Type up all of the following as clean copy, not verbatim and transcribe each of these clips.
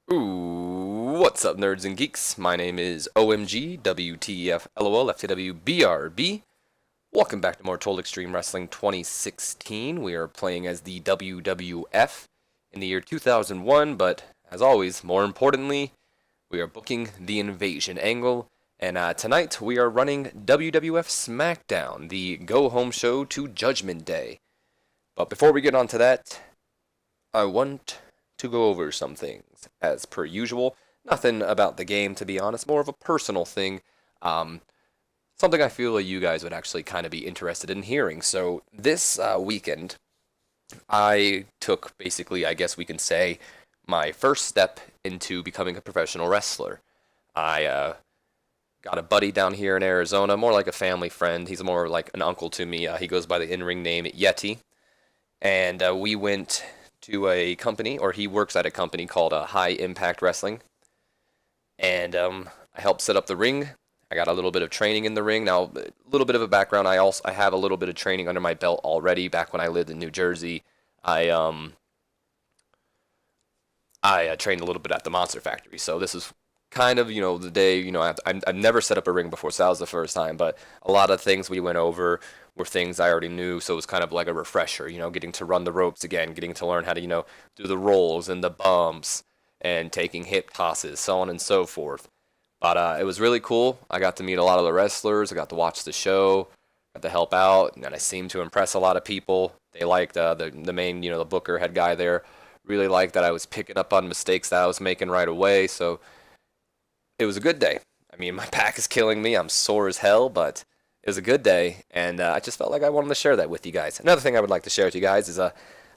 Ooh, what's up, nerds and geeks? My name is OMG, WTF, LOL, FTW, BRB. Welcome back to more Total Extreme Wrestling 2016. We are playing as the WWF in the year 2001, but as always, more importantly, we are booking the Invasion angle. And tonight we are running WWF Smackdown, the go-home show to Judgment Day. But before we get on to that, I want to go over some things, as per usual. Nothing about the game, to be honest, more of a personal thing. Something I feel like you guys would actually kind of be interested in hearing. So this weekend, I took basically, I guess we can say, my first step into becoming a professional wrestler. I got a buddy down here in Arizona, more like a family friend. He's more like an uncle to me. He goes by the in-ring name Yeti. And we went to a company, or he works at a company called High Impact Wrestling. And I helped set up the ring. I got a little bit of training in the ring. Now, a little bit of a background. I have a little bit of training under my belt already. Back when I lived in New Jersey, I trained a little bit at the Monster Factory. So this is kind of, the day, I've never set up a ring before, so that was the first time. But a lot of things we went over were things I already knew, so it was kind of like a refresher, getting to run the ropes again, getting to learn how to, do the rolls and the bumps and taking hip tosses, so on and so forth. But it was really cool. I got to meet a lot of the wrestlers. I got to watch the show, got to help out, and I seemed to impress a lot of people. They liked the main, the booker head guy there. Really liked that I was picking up on mistakes that I was making right away, so it was a good day. I mean, my back is killing me. I'm sore as hell, but it was a good day, and I just felt like I wanted to share that with you guys. Another thing I would like to share with you guys is I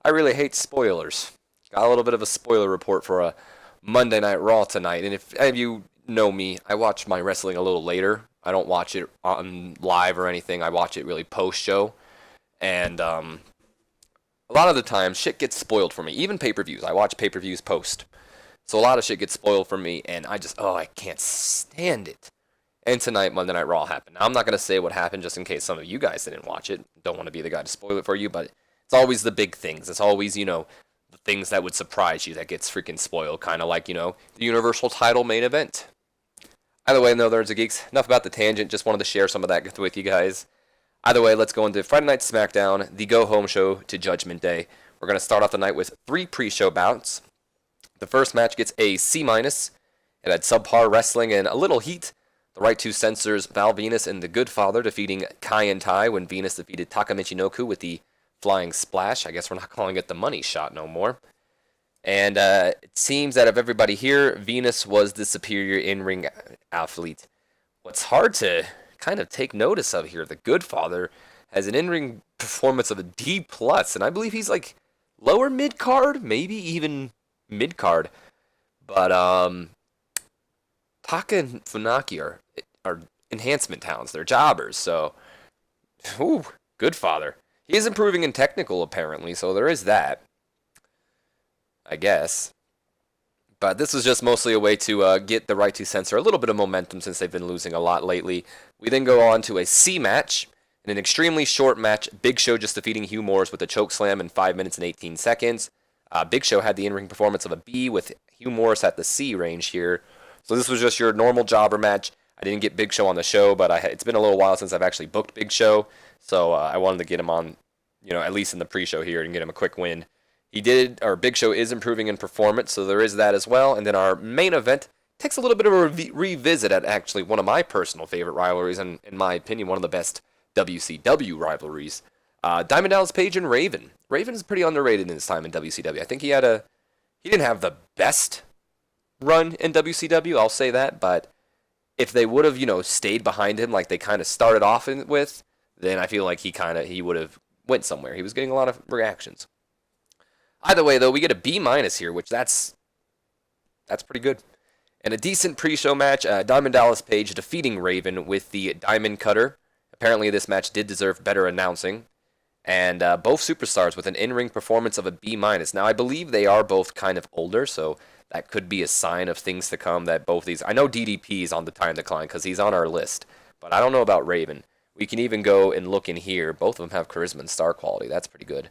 really hate spoilers. Got a little bit of a spoiler report for a Monday Night Raw tonight, and if any of you know me, I watch my wrestling a little later. I don't watch it on live or anything. I watch it really post-show, and a lot of the time, shit gets spoiled for me. Even pay-per-views. I watch pay-per-views post. So a lot of shit gets spoiled for me, and I can't stand it. And tonight, Monday Night Raw happened. Now, I'm not going to say what happened just in case some of you guys didn't watch it. Don't want to be the guy to spoil it for you, but it's always the big things. It's always, the things that would surprise you that gets freaking spoiled. Kind of like, the Universal title main event. Either way, no, there's a geeks. Enough about the tangent. Just wanted to share some of that with you guys. Either way, let's go into Friday Night SmackDown, the go-home show to Judgment Day. We're going to start off the night with 3 pre-show bouts. The first match gets a C-. It had subpar wrestling and a little heat. The right two censors, Val Venus and the Good Father, defeating Kai and Tai when Venus defeated Taka Michinoku with the flying splash. I guess we're not calling it the money shot no more. And it seems that of everybody here, Venus was the superior in-ring athlete. What's hard to kind of take notice of here, the Good Father has an in-ring performance of a D+, and I believe he's like lower mid-card, maybe even mid-card. But Taka and Funaki are enhancement towns. They're jobbers, so Good Father. He is improving in technical, apparently, so there is that, I guess. But this was just mostly a way to get the right to censor a little bit of momentum since they've been losing a lot lately. We then go on to a C match. In an extremely short match, Big Show just defeating Hugh Morris with a choke slam in 5 minutes and 18 seconds. Big Show had the in-ring performance of a B with Hugh Morris at the C range here. So this was just your normal jobber match. I didn't get Big Show on the show, but it's been a little while since I've actually booked Big Show. So I wanted to get him on, at least in the pre-show here and get him a quick win. Big Show is improving in performance, so there is that as well. And then our main event takes a little bit of a revisit at actually one of my personal favorite rivalries, and in my opinion, one of the best WCW rivalries. Diamond Dallas Page and Raven. Raven is pretty underrated in his time in WCW. I think he didn't have the best run in WCW, I'll say that, but if they would have, stayed behind him like they kind of started off with, then I feel like he would have went somewhere. He was getting a lot of reactions. Either way, though, we get a B- here, which that's pretty good. And a decent pre-show match, Diamond Dallas Page defeating Raven with the Diamond Cutter. Apparently, this match did deserve better announcing. And both superstars with an in-ring performance of a B-. Now, I believe they are both kind of older, so that could be a sign of things to come that both these... I know DDP is on the time decline because he's on our list, but I don't know about Raven. We can even go and look in here. Both of them have charisma and star quality. That's pretty good.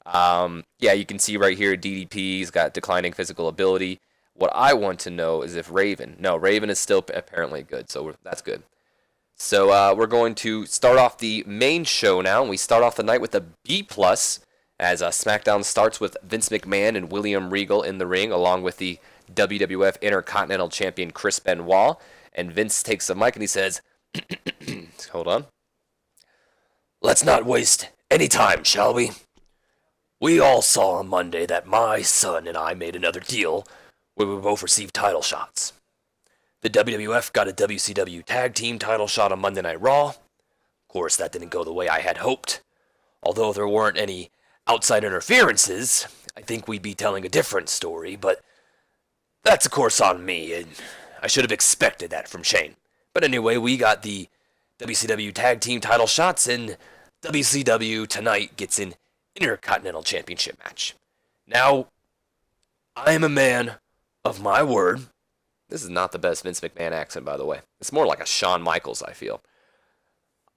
Yeah, you can see right here DDP's got declining physical ability. What I want to know is if Raven. No, Raven is still apparently good, so that's good. So we're going to start off the main show now, and we start off the night with a B+, as SmackDown starts with Vince McMahon and William Regal in the ring, along with the WWF Intercontinental Champion Chris Benoit. And Vince takes the mic and he says, hold on. Let's not waste any time, shall we? We all saw on Monday that my son and I made another deal where we both received title shots. The WWF got a WCW Tag Team title shot on Monday Night Raw. Of course, that didn't go the way I had hoped. Although there weren't any outside interferences, I think we'd be telling a different story, but that's of course on me, and I should have expected that from Shane. But anyway, we got the WCW Tag Team title shots, and WCW tonight gets an Intercontinental Championship match. Now, I am a man of my word. This is not the best Vince McMahon accent, by the way. It's more like a Shawn Michaels, I feel.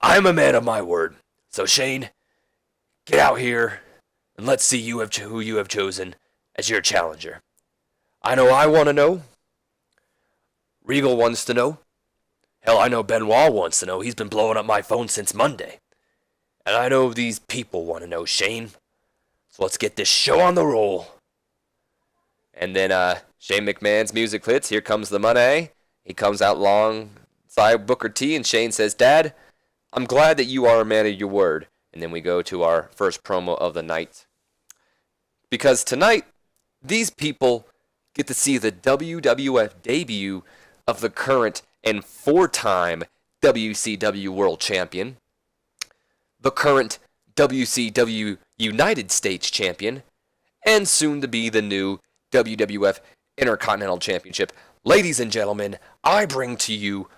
I'm a man of my word. So, Shane, get out here, and let's see who you have chosen as your challenger. I know I want to know. Regal wants to know. Hell, I know Benoit wants to know. He's been blowing up my phone since Monday. And I know these people want to know, Shane. So let's get this show on the roll. And then Shane McMahon's music hits. Here comes the money. He comes out alongside Booker T, and Shane says, Dad, I'm glad that you are a man of your word. And then we go to our first promo of the night. Because tonight, these people get to see the WWF debut of the current and 4-time WCW World Champion, the current WCW United States Champion, and soon to be the new WWF Intercontinental Championship. Ladies and gentlemen, I bring to you,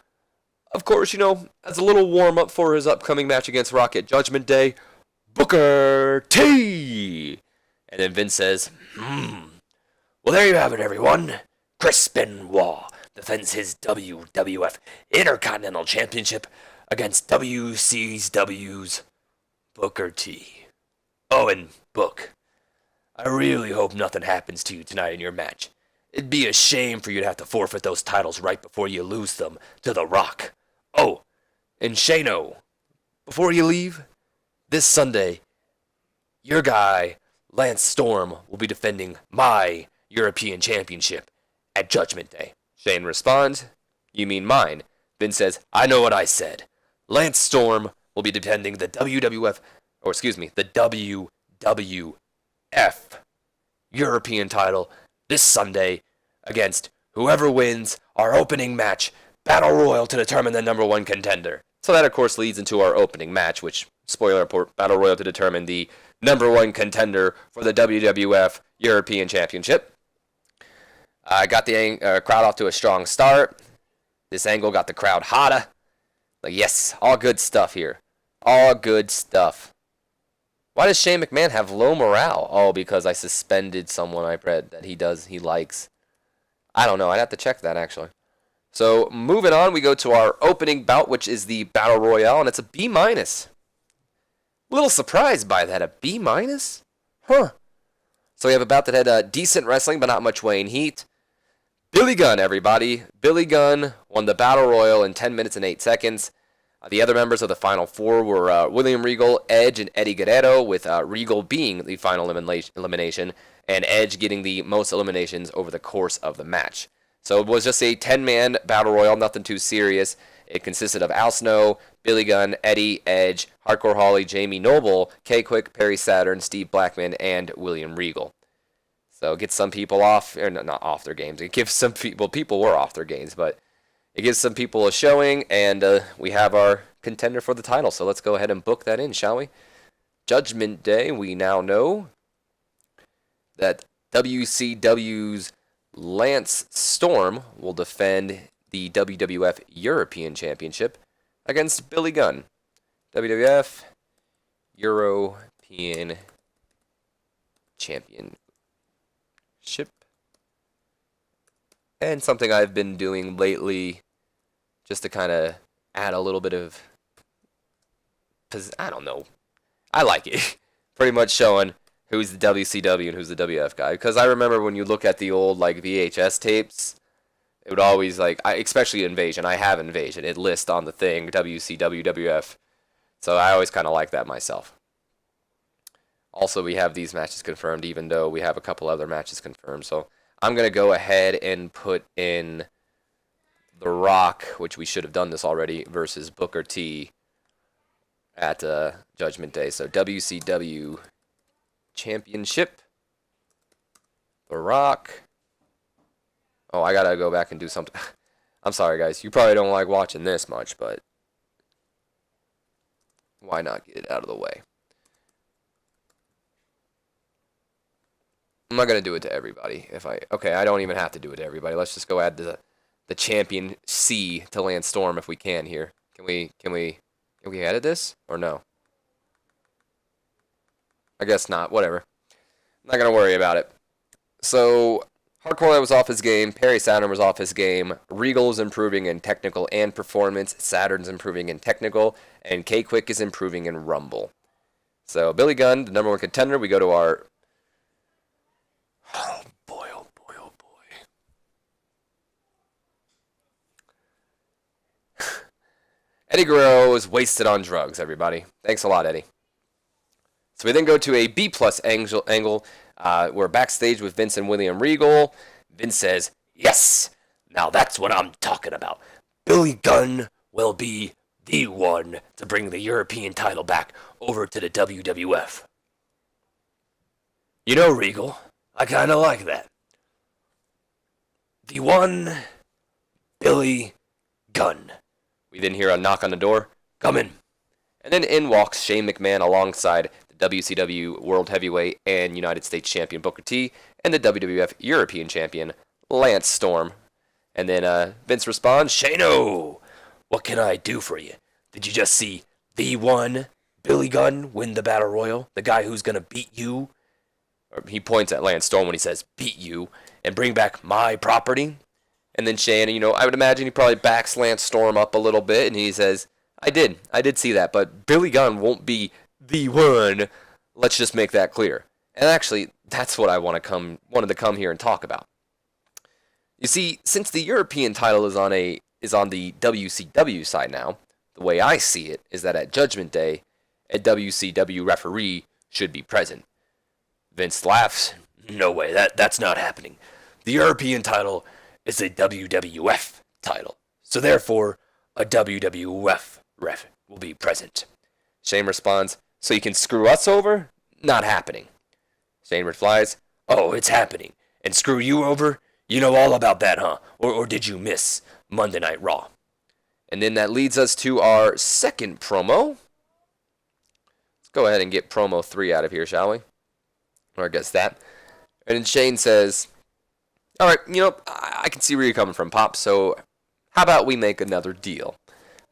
of course, as a little warm-up for his upcoming match against Rock at Judgment Day, Booker T. And then Vince says, Well, there you have it, everyone. Chris Benoit defends his WWF Intercontinental Championship against WCW's Booker T. Oh, and Book, I really hope nothing happens to you tonight in your match. It'd be a shame for you to have to forfeit those titles right before you lose them to The Rock. Oh, and Shano, before you leave, this Sunday, your guy, Lance Storm, will be defending my European Championship at Judgment Day. Shane responds, You mean mine? Vince says, I know what I said. Lance Storm will be defending the the WWF European title this Sunday against whoever wins our opening match, Battle Royal, to determine the number one contender. So that, of course, leads into our opening match, which, spoiler report, Battle Royal to determine the number one contender for the WWF European Championship. I got the crowd off to a strong start. This angle got the crowd hotter. Like, yes, all good stuff here. All good stuff. Why does Shane McMahon have low morale? Oh, because I suspended someone I read that he likes. I don't know. I'd have to check that, actually. So, moving on, we go to our opening bout, which is the Battle Royale, and it's a B-. A little surprised by that. A B-? Huh. So we have a bout that had decent wrestling, but not much weighing heat. Billy Gunn, everybody. Billy Gunn won the Battle Royal in 10 minutes and 8 seconds. The other members of the Final Four were William Regal, Edge, and Eddie Guerrero, with Regal being the final elimination, and Edge getting the most eliminations over the course of the match. So it was just a 10-man Battle Royal, nothing too serious. It consisted of Al Snow, Billy Gunn, Eddie, Edge, Hardcore Holly, Jamie Noble, K-Quick, Perry Saturn, Steve Blackman, and William Regal. So it gets some people off, or not off their games. It gives some people were off their games, but it gives some people a showing, and we have our contender for the title. So let's go ahead and book that in, shall we? Judgment Day, we now know that WCW's Lance Storm will defend the WWF European Championship against Billy Gunn. WWF European Championship. And something I've been doing lately, just to kind of add a little bit of, I don't know, I like it. Pretty much showing who's the WCW and who's the WF guy. Because I remember when you look at the old like VHS tapes, it would always like, especially Invasion. I have Invasion. It lists on the thing WCW, WF. So I always kind of like that myself. Also, we have these matches confirmed, even though we have a couple other matches confirmed. So I'm gonna go ahead and put in The Rock, which we should have done this already, versus Booker T at Judgment Day. So WCW Championship, The Rock. Oh, I gotta go back and do something. I'm sorry, guys. You probably don't like watching this much, but why not get it out of the way? I'm not gonna do it to everybody. Okay, I don't even have to do it to everybody. Let's just go add the champion C to Lance Storm if we can here. Can we edit this or no? I guess not. Whatever. I'm not gonna worry about it. So Hardcore was off his game. Perry Saturn was off his game. Regal is improving in technical and performance. Saturn's improving in technical, and K-Quick is improving in Rumble. So Billy Gunn, the number one contender. We go to our. Oh boy! Oh boy! Oh boy! Eddie Guerrero is wasted on drugs. Everybody, thanks a lot, Eddie. So we then go to a B+ angle. We're backstage with Vince and William Regal. Vince says, "Yes, now that's what I'm talking about. Billy Gunn will be the one to bring the European title back over to the WWF. You know, Regal, I kind of like that. The one, Billy Gunn." We then hear a knock on the door. "Come in." And then in walks Shane McMahon alongside WCW World Heavyweight and United States Champion Booker T, and the WWF European Champion Lance Storm. And then Vince responds, "Shano, what can I do for you? Did you just see the one Billy Gunn win the Battle Royal? The guy who's going to beat you?" Or he points at Lance Storm when he says, "beat you, and bring back my property." And then Shane, I would imagine he probably backs Lance Storm up a little bit, and he says, I did see that, but Billy Gunn won't be the one. Let's just make that clear. And actually, that's what I wanted to come here and talk about. You see, since the European title is on the WCW side now, the way I see it is that at Judgment Day, a WCW referee should be present. Vince laughs. "No way, that's not happening. The European title is a WWF title, so therefore a WWF ref will be present." Shane responds, "So you can screw us over? Not happening." Shane replies, "Oh, it's happening. And screw you over? You know all about that, huh? Or did you miss Monday Night Raw?" And then that leads us to our second promo. Let's go ahead and get promo 3 out of here, shall we? Or I guess that. And then Shane says, "All right, I can see where you're coming from, Pop, so how about we make another deal?"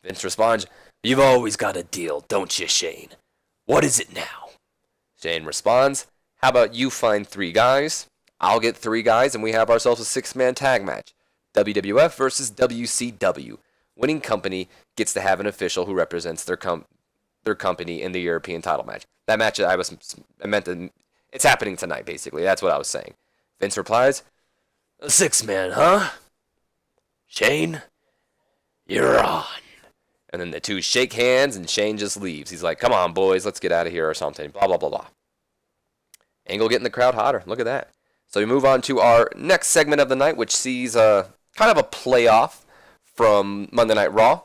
Vince responds, "You've always got a deal, don't you, Shane? What is it now?" Shane responds, "How about you find 3 guys, I'll get 3 guys, and we have ourselves a 6-man tag match. WWF versus WCW. Winning company gets to have an official who represents their company in the European title match." That match it's happening tonight, basically. That's what I was saying. Vince replies, "A 6-man, huh? Shane, you're on." And then the two shake hands, and Shane just leaves. He's like, "Come on, boys, let's get out of here," or something. Blah, blah, blah, blah. Angle getting the crowd hotter. Look at that. So we move on to our next segment of the night, which sees kind of a playoff from Monday Night Raw.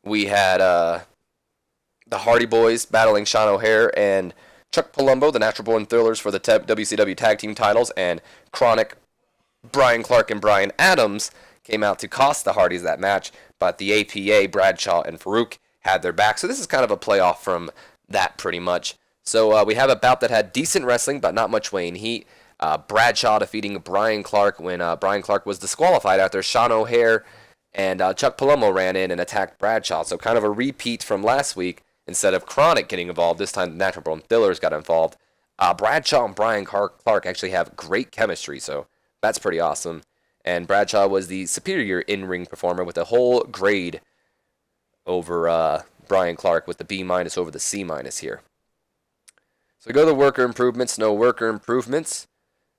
We had the Hardy Boys battling Sean O'Haire and Chuck Palumbo, the Natural Born Thrillers, for the WCW Tag Team titles, and Chronic, Brian Clark, and Brian Adams came out to cost the Hardys that match, but the APA, Bradshaw, and Farouk had their back. So this is kind of a playoff from that, pretty much. So we have a bout that had decent wrestling, but not much weighing heat. Bradshaw defeating Brian Clark when Brian Clark was disqualified after Sean O'Haire and Chuck Palumbo ran in and attacked Bradshaw. So kind of a repeat from last week. Instead of Chronic getting involved, this time the Natural Born Thrillers got involved. Bradshaw and Brian Clark actually have great chemistry, so that's pretty awesome. And Bradshaw was the superior in-ring performer with a whole grade over Brian Clark with the B- over the C- here. So we go to the worker improvements, no worker improvements.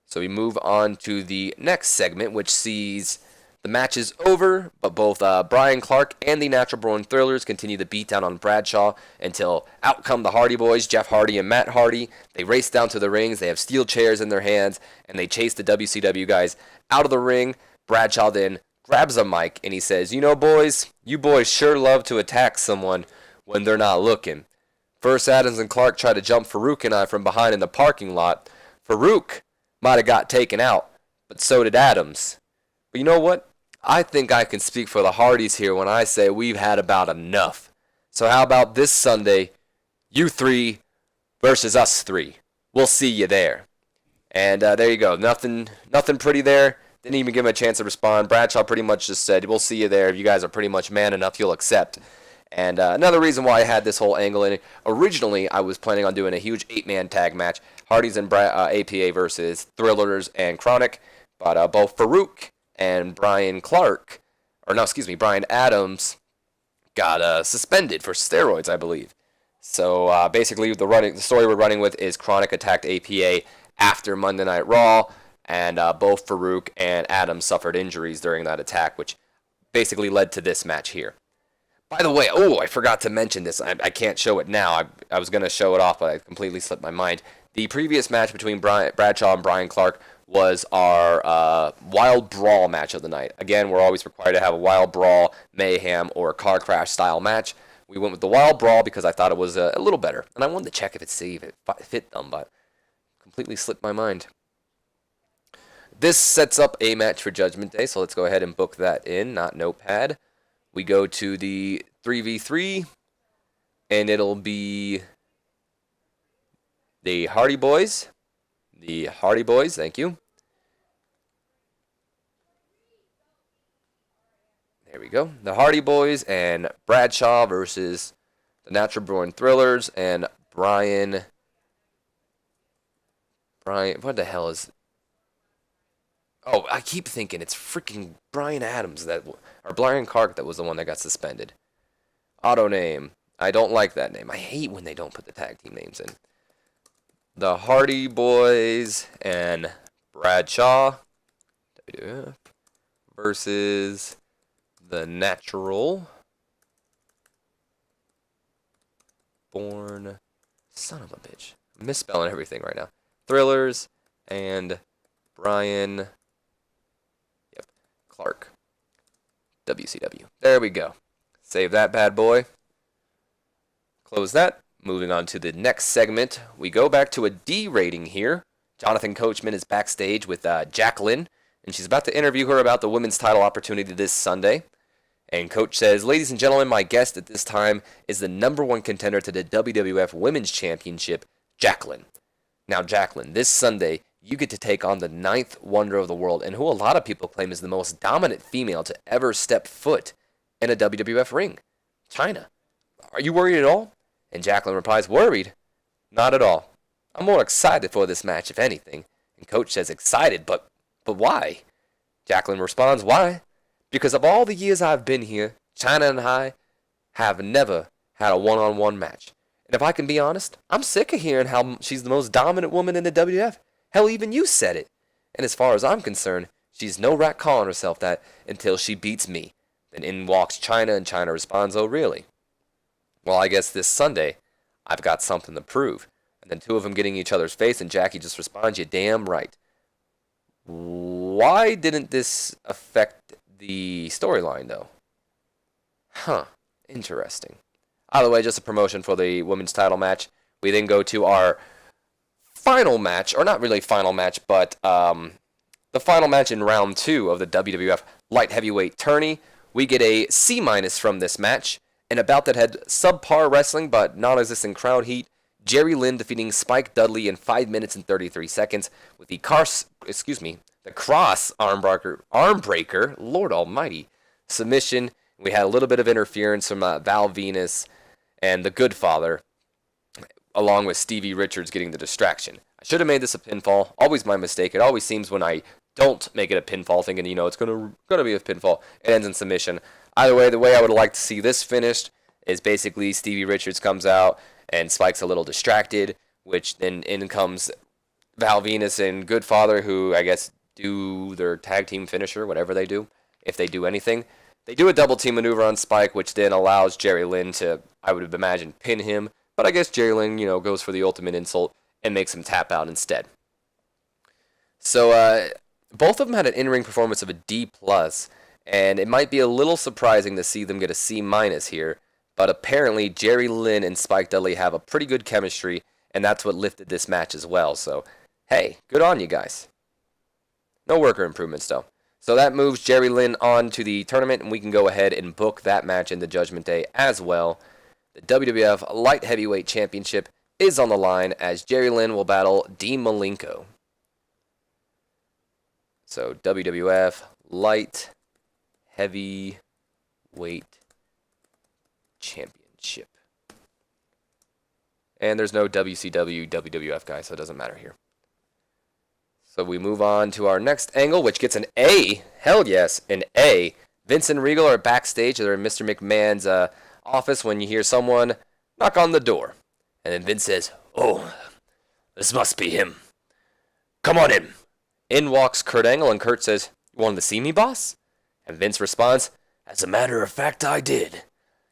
So we move on to the next segment, which sees the match is over, but both Brian Clark and the Natural Born Thrillers continue to beat down on Bradshaw until out come the Hardy Boys, Jeff Hardy and Matt Hardy. They race down to the rings. They have steel chairs in their hands, and they chase the WCW guys out of the ring. Bradshaw then grabs a mic, and he says, "You know, boys, you boys sure love to attack someone when they're not looking. First, Adams and Clark tried to jump Farouk and I from behind in the parking lot. Farouk might have got taken out, but so did Adams. But you know what? I think I can speak for the Hardys here when I say we've had about enough. So how about this Sunday, you three versus us three? We'll see you there." And there you go. Nothing pretty there. Didn't even give him a chance to respond. Bradshaw pretty much just said, "We'll see you there. If you guys are pretty much man enough, you'll accept." And another reason why I had this whole angle in it, originally I was planning on doing a huge 8-man tag match, Hardys and APA versus Thrillers and Chronic, but both Farouk and Brian Adams got suspended for steroids, I believe. So basically the story we're running with is Chronic attacked APA after Monday Night Raw, and both Farouk and Adams suffered injuries during that attack, which basically led to this match here. By the way, I forgot to mention this. I can't show it now. I was going to show it off, but I completely slipped my mind. The previous match between Bradshaw and Brian Clark was our Wild Brawl match of the night. Again, we're always required to have a Wild Brawl, Mayhem, or Car Crash style match. We went with the Wild Brawl because I thought it was a little better. And I wanted to check if it fit them, but completely slipped my mind. This sets up a match for Judgment Day, so let's go ahead and book that in, not Notepad. We go to the 3v3, and it'll be the Hardy Boys. The Hardy Boys, thank you. There we go. The Hardy Boys and Bradshaw versus the Natural Born Thrillers and Brian, what the hell is... Oh, I keep thinking it's freaking Brian Adams or Brian Clark that was the one that got suspended. Auto name. I don't like that name. I hate when they don't put the tag team names in. The Hardy Boys and Bradshaw WWF versus the Natural Born... Son of a bitch. I'm misspelling everything right now. Thrillers and Brian... Clark. WCW. There we go. Save that bad boy. Close that. Moving on to the next segment. We go back to a D rating here. Jonathan Coachman is backstage with Jacqueline, and she's about to interview her about the women's title opportunity this Sunday. And Coach says, "Ladies and gentlemen, my guest at this time is the #1 contender to the WWF Women's Championship, Jacqueline. Now, Jacqueline, this Sunday, you get to take on the 9th wonder of the world, and who a lot of people claim is the most dominant female to ever step foot in a WWF ring, Chyna. Are you worried at all?" And Jacqueline replies, "Worried? Not at all. I'm more excited for this match, if anything." And Coach says, "Excited, but why?" Jacqueline responds, "Why? Because of all the years I've been here, Chyna and I have never had a one-on-one match. And if I can be honest, I'm sick of hearing how she's the most dominant woman in the WWF. Hell, even you said it. And as far as I'm concerned, she's no rat calling herself that until she beats me." Then in walks Chyna, and Chyna responds, "Oh, really? Well, I guess this Sunday, I've got something to prove." And then two of them getting each other's face, and Jackie just responds, "You damn right." Why didn't this affect the storyline, though? Interesting. Either way, just a promotion for the women's title match. We then go to our final match, or not really final match, but the final match in round 2 of the WWF Light Heavyweight Tourney. We get a C- from this match, and a bout that had subpar wrestling but non-existent crowd heat. Jerry Lynn defeating Spike Dudley in 5 minutes and 33 seconds with the cross armbreaker, Lord Almighty, submission. We had a little bit of interference from Val Venus and the Good Father, along with Stevie Richards getting the distraction. I should have made this a pinfall. Always my mistake. It always seems when I don't make it a pinfall, thinking, it's gonna be a pinfall, it ends in submission. Either way, the way I would like to see this finished is basically Stevie Richards comes out and Spike's a little distracted. which then in comes Val Venus and Goodfather, who I guess do their tag team finisher, whatever they do, if they do anything. They do a double team maneuver on Spike, which then allows Jerry Lynn to, I would imagine, pin him. But I guess Jerry Lynn, goes for the ultimate insult and makes him tap out instead. So both of them had an in-ring performance of a D+, and it might be a little surprising to see them get a C- here. But apparently Jerry Lynn and Spike Dudley have a pretty good chemistry, and that's what lifted this match as well. So, hey, good on you guys. No worker improvements, though. So that moves Jerry Lynn on to the tournament, and we can go ahead and book that match into Judgment Day as well. The WWF Light Heavyweight Championship is on the line as Jerry Lynn will battle Dean Malenko. So WWF Light Heavyweight Championship. And there's no WCW, WWF guy, so it doesn't matter here. So we move on to our next angle, which gets an A. Hell yes, an A. Vince and Regal are backstage. They're in Mr. McMahon's office when you hear someone knock on the door. And then Vince says, "Oh, this must be him. Come on in." In walks Kurt Angle, and Kurt says, "You wanted to see me, boss?" And Vince responds, "As a matter of fact, I did.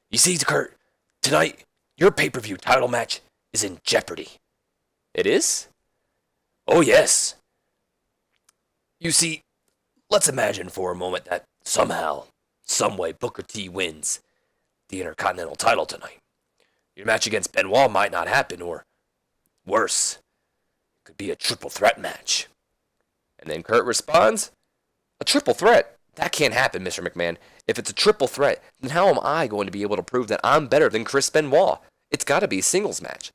You see, Kurt, tonight, your pay-per-view title match is in jeopardy." It is? "Oh, yes. You see, let's imagine for a moment that somehow, someway, Booker T wins the Intercontinental title tonight. Your match against Benoit might not happen, or worse, it could be a triple threat match." And then Kurt responds, "A triple threat? That can't happen, Mr. McMahon. If it's a triple threat, then how am I going to be able to prove that I'm better than Chris Benoit? It's got to be a singles match."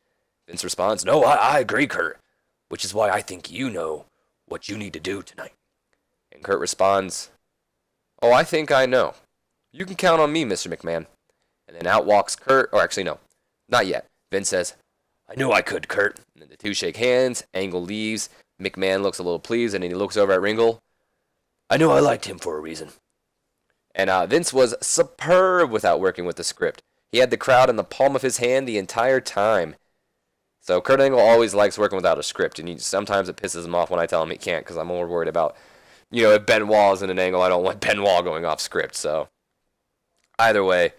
Vince responds, "No, I agree, Kurt, which is why I think you know what you need to do tonight." And Kurt responds, "Oh, I think I know. You can count on me, Mr. McMahon." And then out walks Kurt, or actually no, not yet. Vince says, "I knew I could, Kurt." And then the two shake hands, Angle leaves, McMahon looks a little pleased, and then he looks over at Ringo. "I knew I liked him for a reason." And Vince was superb without working with the script. He had the crowd in the palm of his hand the entire time. So Kurt Angle always likes working without a script, and sometimes it pisses him off when I tell him he can't, because I'm more worried about, if Benoit is in an angle, I don't want Benoit going off script. So either way,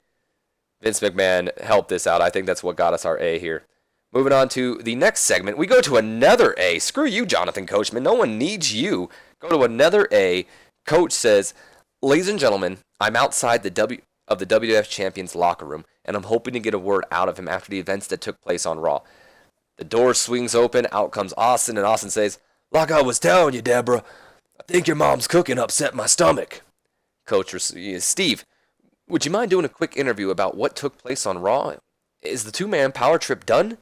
Vince McMahon helped this out. I think that's what got us our A here. Moving on to the next segment, we go to another A. Screw you, Jonathan Coachman. No one needs you. Go to another A. Coach says, "Ladies and gentlemen, I'm outside the WWF Champion's locker room, and I'm hoping to get a word out of him after the events that took place on Raw." The door swings open. Out comes Austin, and Austin says, "Like I was telling you, Deborah, I think your mom's cooking upset my stomach." Coach, "Steve, would you mind doing a quick interview about what took place on Raw? Is the two-man power trip done?"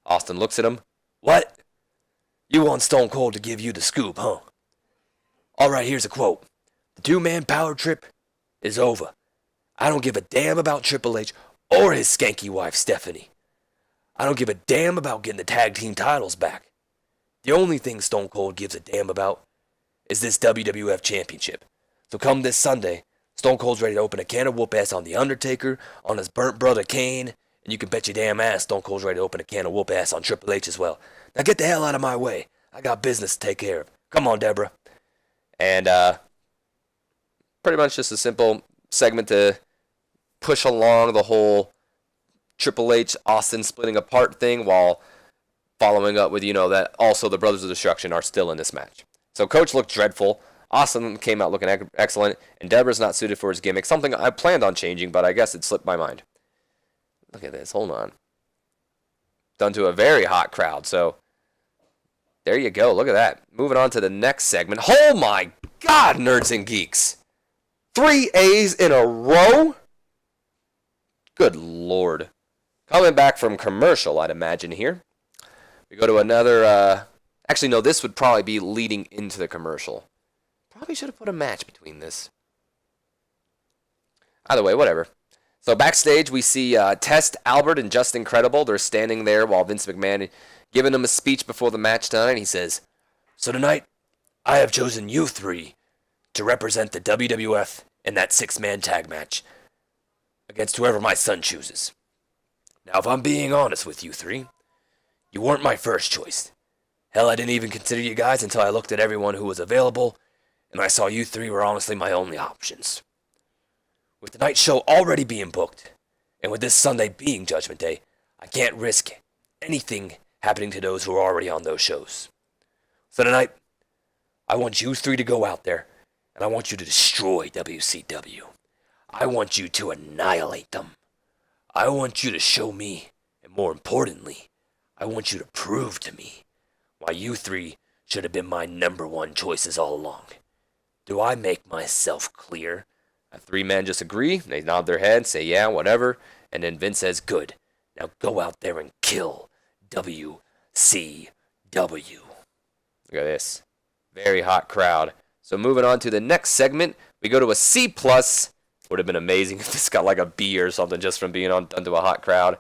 Austin looks at him. "What? You want Stone Cold to give you the scoop, huh? All right, here's a quote. The two-man power trip is over. I don't give a damn about Triple H or his skanky wife, Stephanie. I don't give a damn about getting the tag team titles back. The only thing Stone Cold gives a damn about is this WWF Championship. So come this Sunday, Stone Cold's ready to open a can of whoop ass on The Undertaker, on his burnt brother Kane, and you can bet your damn ass Stone Cold's ready to open a can of whoop ass on Triple H as well. Now get the hell out of my way. I got business to take care of. Come on, Deborah." And pretty much just a simple segment to push along the whole Triple H Austin splitting apart thing, while following up with, that also the Brothers of Destruction are still in this match. So Coach looked dreadful. Austin came out looking excellent, and Deborah's not suited for his gimmick, something I planned on changing, but I guess it slipped my mind. Look at this, hold on. Done to a very hot crowd, so there you go, look at that. Moving on to the next segment. Oh my God, nerds and geeks. 3 A's in a row? Good Lord. Coming back from commercial, I'd imagine here. We go to another, actually no, this would probably be leading into the commercial. Probably should have put a match between this. Either way, whatever. So backstage, we see Test, Albert, and Just Incredible. They're standing there while Vince McMahon giving them a speech before the match tonight. He says, "So tonight, I have chosen you three to represent the WWF in that 6-man tag match against whoever my son chooses. Now, if I'm being honest with you three, You weren't my first choice. Hell, I didn't even consider you guys until I looked at everyone who was available, and I saw you three were honestly my only options. With the night show already being booked, and with this Sunday being Judgment Day, I can't risk anything happening to those who are already on those shows. So tonight, I want you three to go out there, and I want you to destroy WCW. I want you to annihilate them. I want you to show me, and more importantly, I want you to prove to me why you three should have been my number one choices all along. Do I make myself clear? Three men just agree. They nod their heads, say yeah, whatever. And then Vince says, good. Now go out there and kill WCW. Look at this. Very hot crowd. So moving on to the next segment, we go to a C+. Would have been amazing if this got like a B or something just from being on to a hot crowd.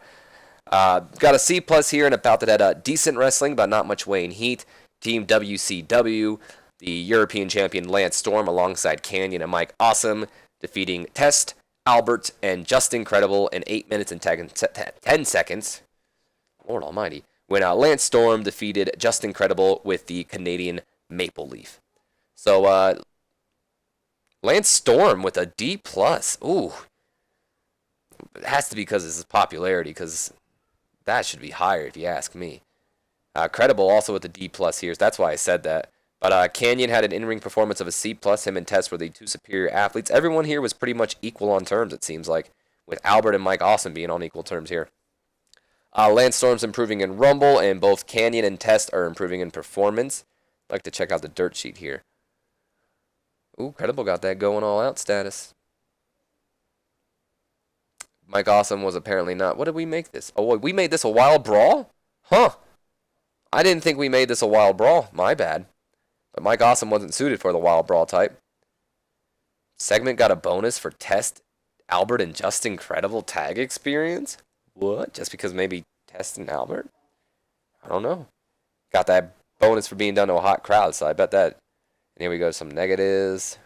Got a C+ here, and about that had decent wrestling, but not much weight and heat. Team WCW, the European champion Lance Storm alongside Canyon and Mike Awesome, defeating Test, Albert, and Just Incredible in 8 minutes and 10 seconds. Lord almighty. When Lance Storm defeated Just Incredible with the Canadian Maple Leaf. So, Lance Storm with a D+. Ooh. It has to be because of his popularity, because that should be higher if you ask me. Credible also with a D+ here, so that's why I said that. But Canyon had an in-ring performance of a C+. Him and Test were the two superior athletes. Everyone here was pretty much equal on terms, it seems like, with Albert and Mike Awesome being on equal terms here. Lance Storm's improving in Rumble, and both Canyon and Test are improving in performance. I'd like to check out the dirt sheet here. Ooh, Credible got that going all out status. Mike Awesome was apparently not. What did we make this? Oh, we made this a wild brawl? Huh. I didn't think we made this a wild brawl. My bad. But Mike Awesome wasn't suited for the wild brawl type. Segment got a bonus for Test, Albert, and Just Incredible tag experience? What? Just because maybe Test and Albert? I don't know. Got that bonus for being done to a hot crowd, so I bet that. And here we go, some negatives.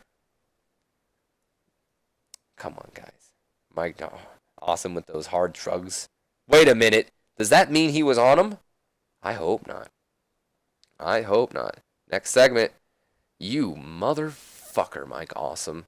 Come on, guys. Mike Awesome with those hard shrugs. Wait a minute. Does that mean he was on him? I hope not. I hope not. Next segment. You motherfucker, Mike Awesome.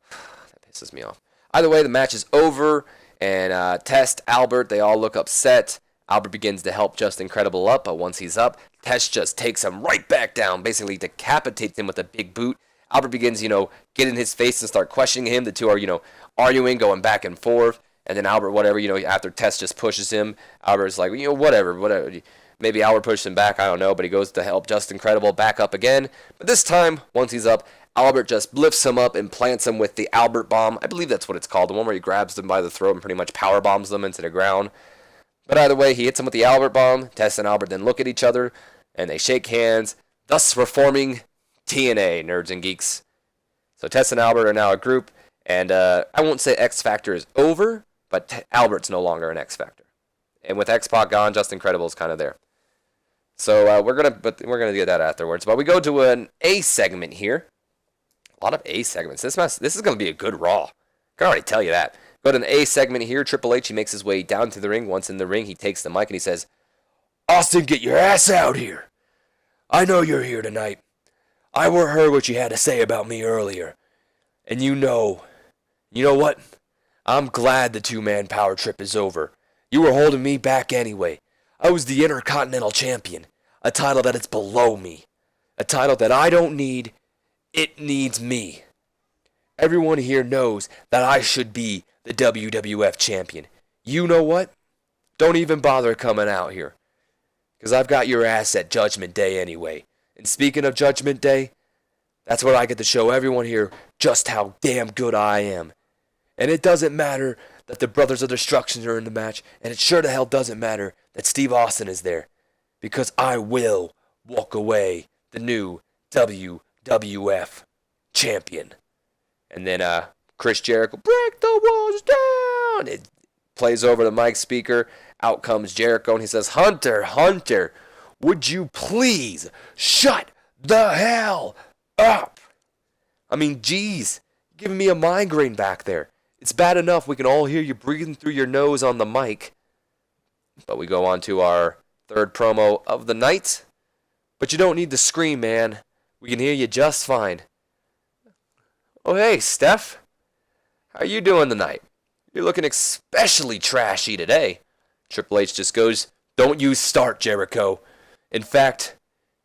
That pisses me off. Either way, the match is over, and Test, Albert, they all look upset. Albert begins to help Just Incredible up, but once he's up, Test just takes him right back down, basically decapitates him with a big boot. Albert begins, get in his face and start questioning him. The two are, arguing, going back and forth. And then Albert, whatever, after Test just pushes him, Albert's like, whatever. Maybe Albert pushed him back, I don't know, but he goes to help Just Incredible back up again. But this time, once he's up, Albert just lifts him up and plants him with the Albert bomb. I believe that's what it's called, the one where he grabs them by the throat and pretty much power bombs them into the ground. But either way, he hits him with the Albert bomb. Test and Albert then look at each other, and they shake hands, thus reforming TNA, nerds and geeks. So Test and Albert are now a group, and I won't say X Factor is over, but Albert's no longer an X Factor. And with X-Pac gone, Just Incredible is kind of there. So we're gonna get that afterwards. But we go to an A segment here. A lot of A segments. This is gonna be a good Raw. I can already tell you that. Go to an A segment here. Triple H, he makes his way down to the ring. Once in the ring, he takes the mic and he says, "Austin, get your ass out here. I know you're here tonight. I heard what you had to say about me earlier. And you know what? I'm glad the two-man power trip is over. You were holding me back anyway. I was the Intercontinental Champion, a title that is below me, a title that I don't need. It needs me. Everyone here knows that I should be the WWF Champion. You know what? Don't even bother coming out here, because I've got your ass at Judgment Day anyway. And speaking of Judgment Day, that's where I get to show everyone here just how damn good I am. And it doesn't matter that the Brothers of Destruction are in the match, and it sure the hell doesn't matter that Steve Austin is there, because I will walk away the new WWF Champion." And then Chris Jericho, "Break the walls down." It plays over the mic speaker. Out comes Jericho, and he says, Hunter, would you please shut the hell up?" I mean, geez, you're giving me a migraine back there. It's bad enough we can all hear you breathing through your nose on the mic. But we go on to our third promo of the night. But you don't need to scream, man. We can hear you just fine. Oh, hey, Steph. How you doing tonight? You're looking especially trashy today. Triple H just goes, don't you start, Jericho. In fact,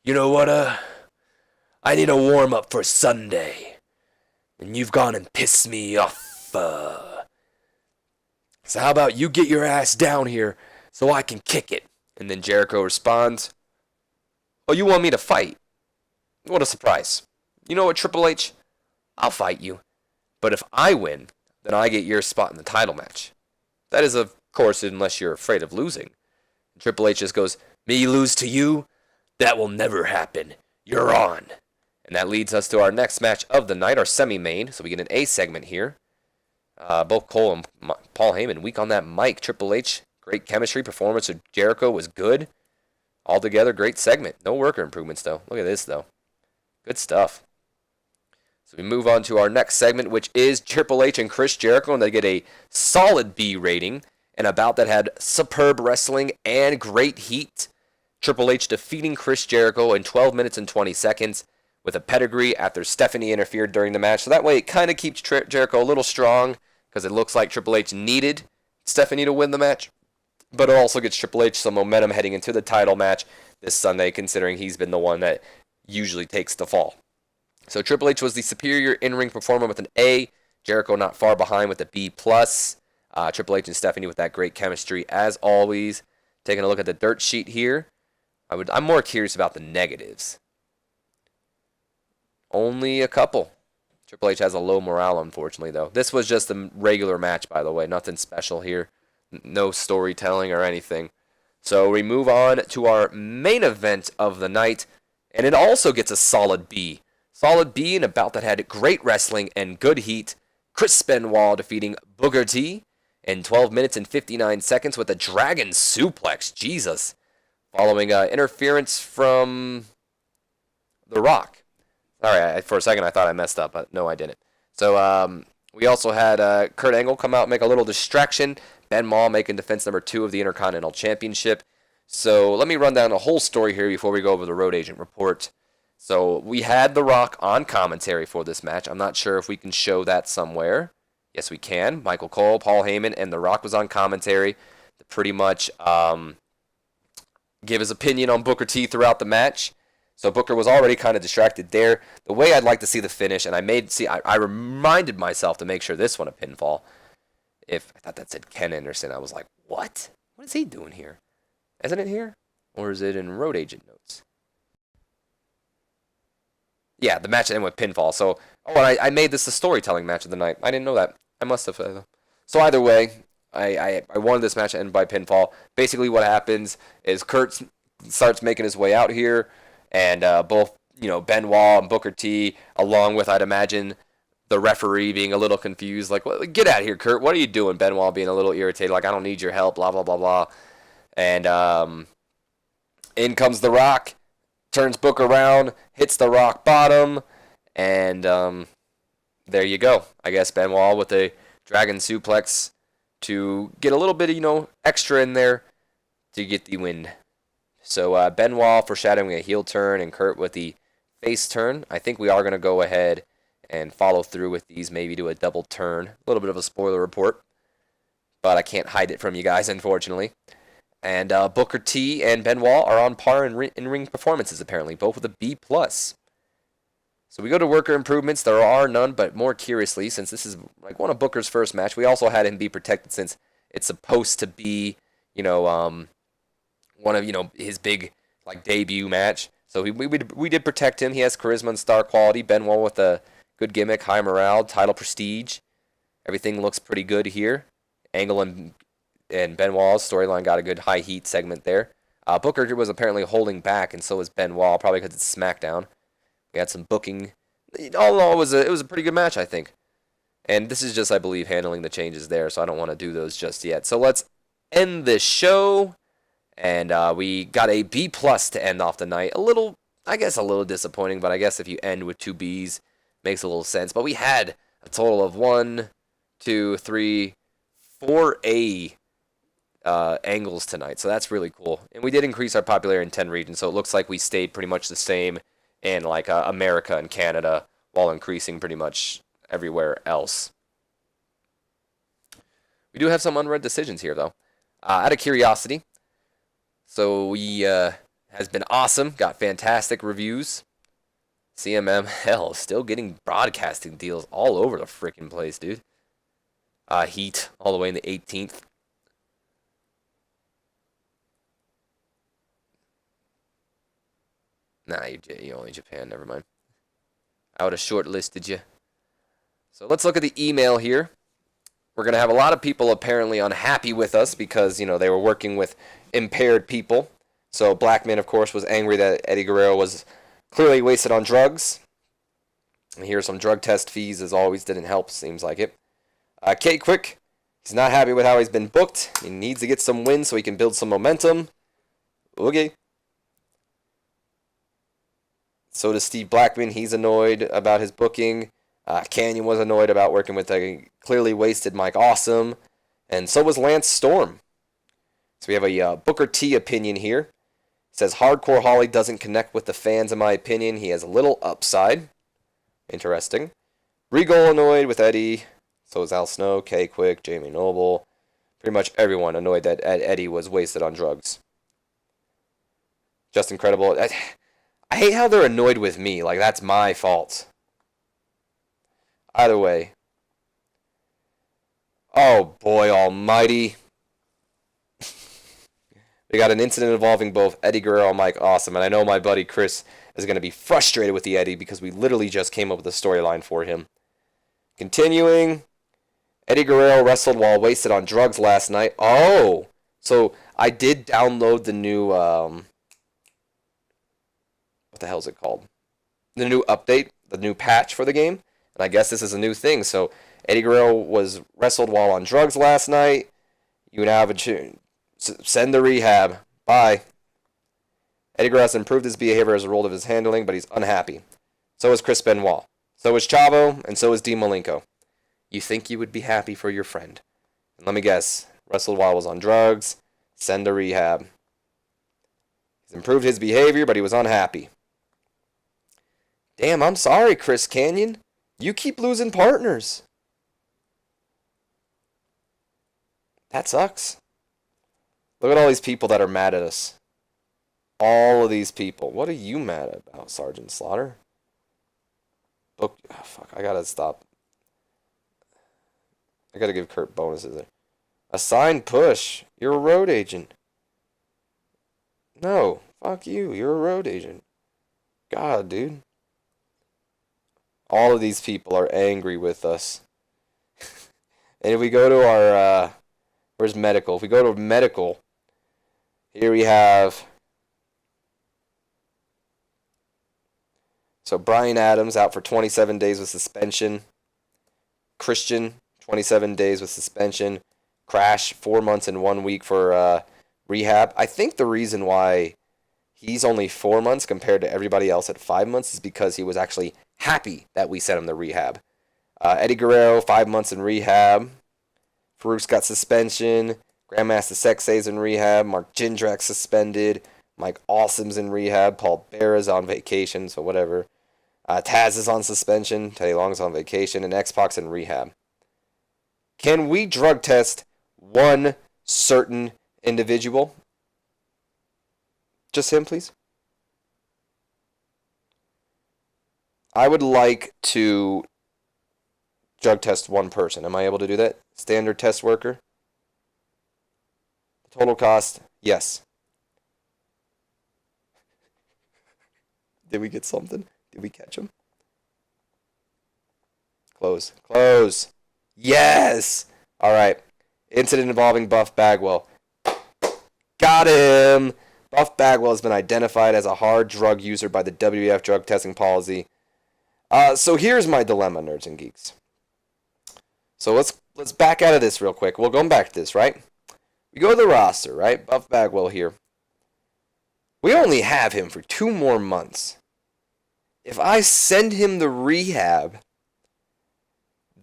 you know what, I need a warm-up for Sunday. And you've gone and pissed me off, So how about you get your ass down here so I can kick it? And then Jericho responds, oh, you want me to fight? What a surprise. You know what, Triple H? I'll fight you. But if I win, then I get your spot in the title match. That is, of course, unless you're afraid of losing. And Triple H just goes, me lose to you? That will never happen. You're on. And that leads us to our next match of the night, our semi-main. So we get an A segment here. Both Cole and Paul Heyman weak on that mic. Triple H, great chemistry. Performance of Jericho was good. Altogether, great segment. No worker improvements, though. Look at this, though. Good stuff. So we move on to our next segment, which is Triple H and Chris Jericho, and they get a solid B rating. And a bout that had superb wrestling and great heat. Triple H defeating Chris Jericho in 12 minutes and 20 seconds with a pedigree after Stephanie interfered during the match. So that way it kind of keeps Jericho a little strong because it looks like Triple H needed Stephanie to win the match. But it also gets Triple H some momentum heading into the title match this Sunday, considering he's been the one that usually takes the fall. So Triple H was the superior in-ring performer with an A. Jericho not far behind with a B+. Triple H and Stephanie with that great chemistry as always. Taking a look at the dirt sheet here. I'm more curious about the negatives. Only a couple. Triple H has a low morale, unfortunately, though. This was just a regular match, by the way. Nothing special here. No storytelling or anything. So we move on to our main event of the night. And it also gets a solid B. Solid B in a bout that had great wrestling and good heat. Chris Benoit defeating Booker T in 12 minutes and 59 seconds with a dragon suplex. Jesus. Following interference from The Rock. Sorry, for a second I thought I messed up, but no, I didn't. So we also had Kurt Angle come out and make a little distraction. Benoit making defense number 2 of the Intercontinental Championship. So let me run down the whole story here before we go over the Road Agent report. So we had The Rock on commentary for this match. I'm not sure if we can show that somewhere. Yes, we can. Michael Cole, Paul Heyman, and The Rock was on commentary to pretty much give his opinion on Booker T throughout the match. So Booker was already kind of distracted there. The way I'd like to see the finish, and I reminded myself to make sure this one a pinfall. If I thought that said Ken Anderson, I was like, what? What is he doing here? Isn't it here? Or is it in Road Agent notes? Yeah, the match ended with pinfall. So, and I made this the storytelling match of the night. I didn't know that. I must have. So either way, I wanted this match to end by pinfall. Basically, what happens is Kurt starts making his way out here, and both Benoit and Booker T, along with I'd imagine the referee being a little confused, like, well, get out of here, Kurt. What are you doing? Benoit being a little irritated, like, I don't need your help. Blah blah blah blah. And in comes The Rock. Turns Booker around, hits the rock bottom, and there you go. I guess Benoit with a dragon suplex to get a little bit of, extra in there to get the win. So Benoit foreshadowing a heel turn and Kurt with the face turn. I think we are going to go ahead and follow through with these, maybe do a double turn. A little bit of a spoiler report, but I can't hide it from you guys, unfortunately. And Booker T and Benoit are on par in ring performances, apparently, both with a B+. So we go to worker improvements. There are none, but more curiously, since this is like one of Booker's first match, we also had him be protected since it's supposed to be, one of, his big, debut match. So we did protect him. He has charisma and star quality. Benoit with a good gimmick, high morale, title prestige. Everything looks pretty good here. Angle and Benoit's storyline got a good high heat segment there. Booker was apparently holding back, and so was Benoit, probably because it's Smackdown. We had some booking. All in all, it was a pretty good match, I think. And this is just, I believe, handling the changes there, so I don't want to do those just yet. So let's end this show. And we got a B+ to end off the night. A little disappointing, but I guess if you end with 2 Bs, makes a little sense. But we had a total of 1, 2, 3, 4 A angles tonight, so that's really cool. And we did increase our popularity in 10 regions, so it looks like we stayed pretty much the same in like America and Canada, while increasing pretty much everywhere else. We do have some unread decisions here, though. Out of curiosity, so we has been awesome, got fantastic reviews. CMM, hell, still getting broadcasting deals all over the freaking place, dude. Heat, all the way in the 18th. Nah, you only Japan, never mind. I would have shortlisted you. So let's look at the email here. We're going to have a lot of people apparently unhappy with us because, they were working with impaired people. So Blackman, of course, was angry that Eddie Guerrero was clearly wasted on drugs. And here's some drug test fees, as always, didn't help, seems like it. K-Quick, he's not happy with how he's been booked. He needs to get some wins so he can build some momentum. Okay. So does Steve Blackman. He's annoyed about his booking. Canyon was annoyed about working with a clearly wasted Mike Awesome. And so was Lance Storm. So we have a Booker T opinion here. It says, Hardcore Holly doesn't connect with the fans, in my opinion. He has a little upside. Interesting. Regal annoyed with Eddie. So is Al Snow, K-Quick, Jamie Noble. Pretty much everyone annoyed that Eddie was wasted on drugs. Just incredible. I hate how they're annoyed with me. Like, that's my fault. Either way. Oh, boy almighty. We got an incident involving both Eddie Guerrero and Mike Awesome. And I know my buddy Chris is going to be frustrated with the Eddie because we literally just came up with a storyline for him. Continuing. Eddie Guerrero wrestled while wasted on drugs last night. Oh! So, I did download the new, what the hell is it called? The new update, the new patch for the game. And I guess this is a new thing. So, Eddie Guerrero was wrestled while on drugs last night. You now have a send to rehab. Bye. Eddie Guerrero has improved his behavior as a result of his handling, but he's unhappy. So is Chris Benoit. So is Chavo, and so is Dean Malenko. You think you would be happy for your friend. And let me guess. Wrestled while was on drugs. Send to rehab. He's improved his behavior, but he was unhappy. Damn, I'm sorry, Chris Canyon. You keep losing partners. That sucks. Look at all these people that are mad at us. All of these people. What are you mad about, Sergeant Slaughter? Book. Oh, fuck, I gotta stop. I gotta give Kurt bonuses there. Assign push. You're a road agent. No. Fuck you. You're a road agent. God, dude. All of these people are angry with us. And if we go to our, where's medical? If we go to medical, here we have, so Brian Adams out for 27 days with suspension. Christian, 27 days with suspension. Crash, 4 months and 1 week for rehab. I think the reason why he's only 4 months compared to everybody else at 5 months is because he was actually happy that we sent him to rehab. Eddie Guerrero, 5 months in rehab. Farouk's got suspension. Grandmaster Sexay's in rehab. Mark Jindrak suspended. Mike Awesome's in rehab. Paul Bear's on vacation, so whatever. Taz is on suspension. Teddy Long's on vacation. And X-Pac's in rehab. Can we drug test one certain individual? Just him, please. I would like to drug test one person. Am I able to do that? Standard test worker. Total cost, yes. Did we get something? Did we catch him? Close. Close. Yes! Alright. Incident involving Buff Bagwell. Got him! Buff Bagwell has been identified as a hard drug user by the WWF drug testing policy. So here's my dilemma, nerds and geeks. So let's back out of this real quick. We'll go back to this, right? We go to the roster, right? Buff Bagwell here. We only have him for 2 more months. If I send him to rehab,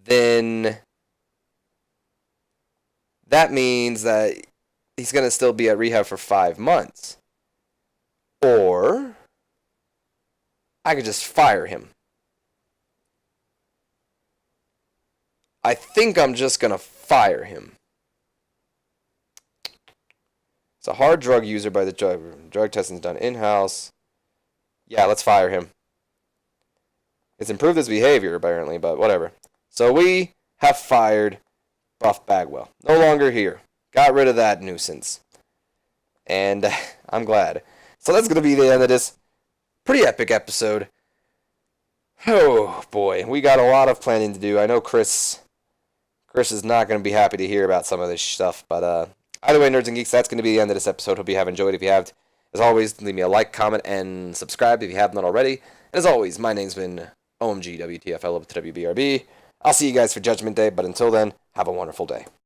then that means that he's going to still be at rehab for 5 months. Or I could just fire him. I think I'm just going to fire him. It's a hard drug user by the drug testing's done in-house. Yeah, let's fire him. It's improved his behavior, apparently, but whatever. So we have fired Buff Bagwell. No longer here. Got rid of that nuisance. And I'm glad. So that's going to be the end of this pretty epic episode. Oh, boy. We got a lot of planning to do. I know Chris is not going to be happy to hear about some of this stuff, but either way, Nerds and Geeks, that's going to be the end of this episode. Hope you have enjoyed. If you have, as always, leave me a like, comment, and subscribe if you have not already. And as always, my name's been OMG WTF, I love to WBRB. I'll see you guys for Judgment Day, but until then, have a wonderful day.